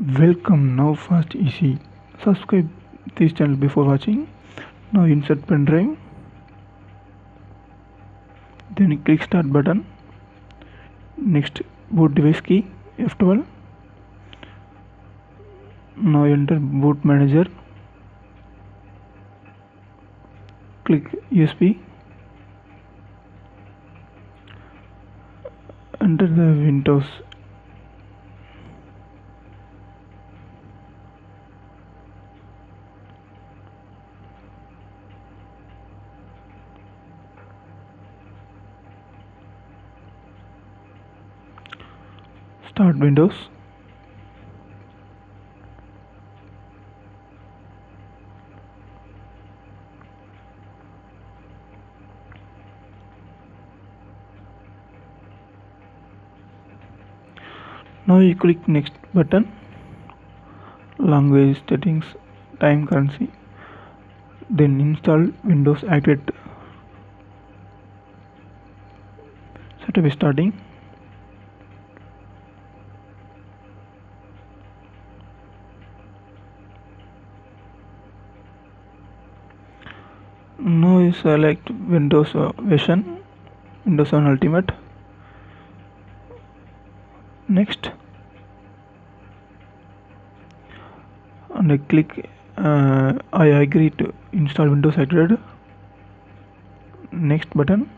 Welcome. Now fast easy. Subscribe this channel before watching. Now insert pen drive. Then click start button. Next boot device key F12. Now enter boot manager. Click USB. Enter the Windows. Start Windows. Now you click next button. Language settings, time currency. Then install Windows Activate. Setup is starting. Now you select Windows version, Windows 7 Ultimate. Next, and I click I agree to install Windows Activate. Next button.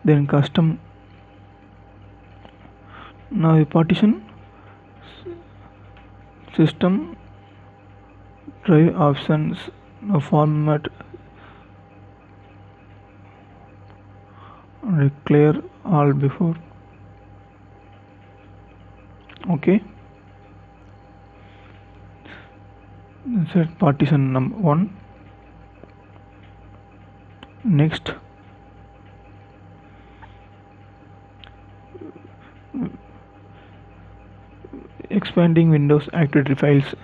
Then custom. Now you partition system drive options. Now format and clear all before. Okay. Set partition number 1. Next, expanding Windows Activity files.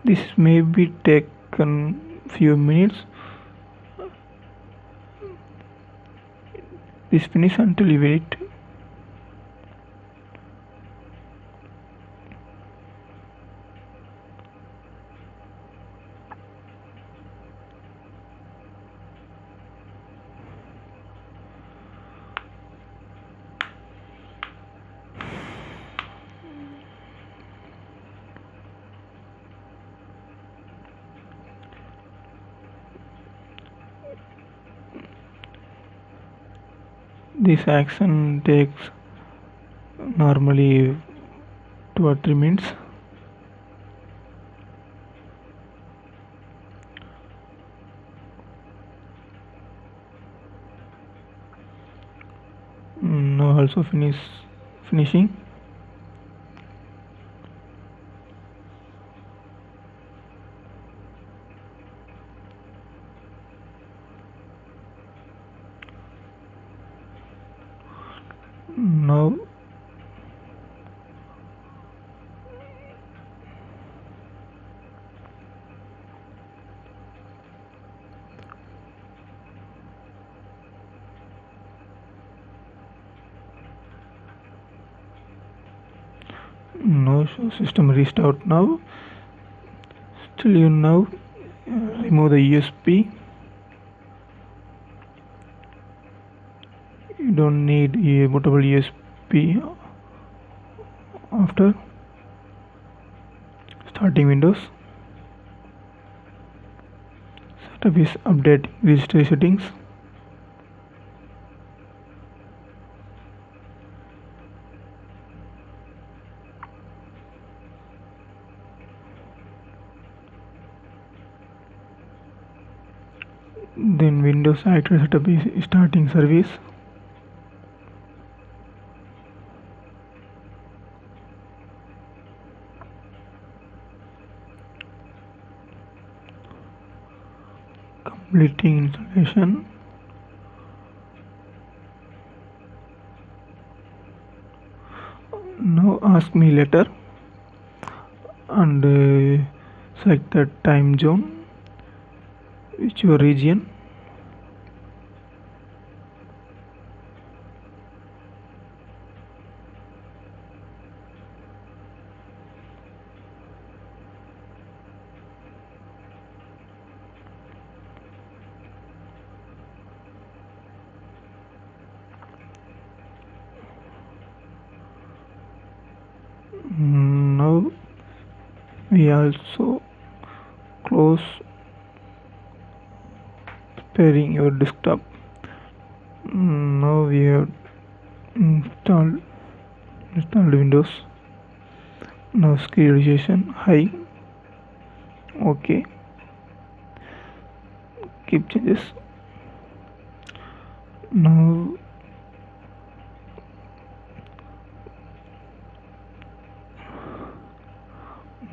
This may be taken few minutes. This finish until you wait. This action takes normally 2 or 3 minutes. Now also finishing. Now show system restart now. Still you now remove the USB. You don't need a bootable USB after starting Windows. Setup is update registry settings. Then Windows Activate setup is starting service. Completing installation. Now ask me later and select the time zone, which your region. Now we also close pairing your desktop. Now we have installed Windows. Now screen resolution high. OK. Keep changes. Now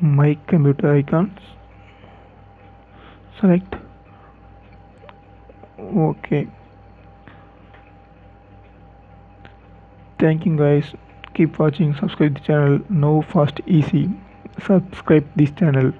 my computer icons. Select. OK. Thank you guys. Keep watching. Subscribe the channel. Now fast easy. Subscribe this channel.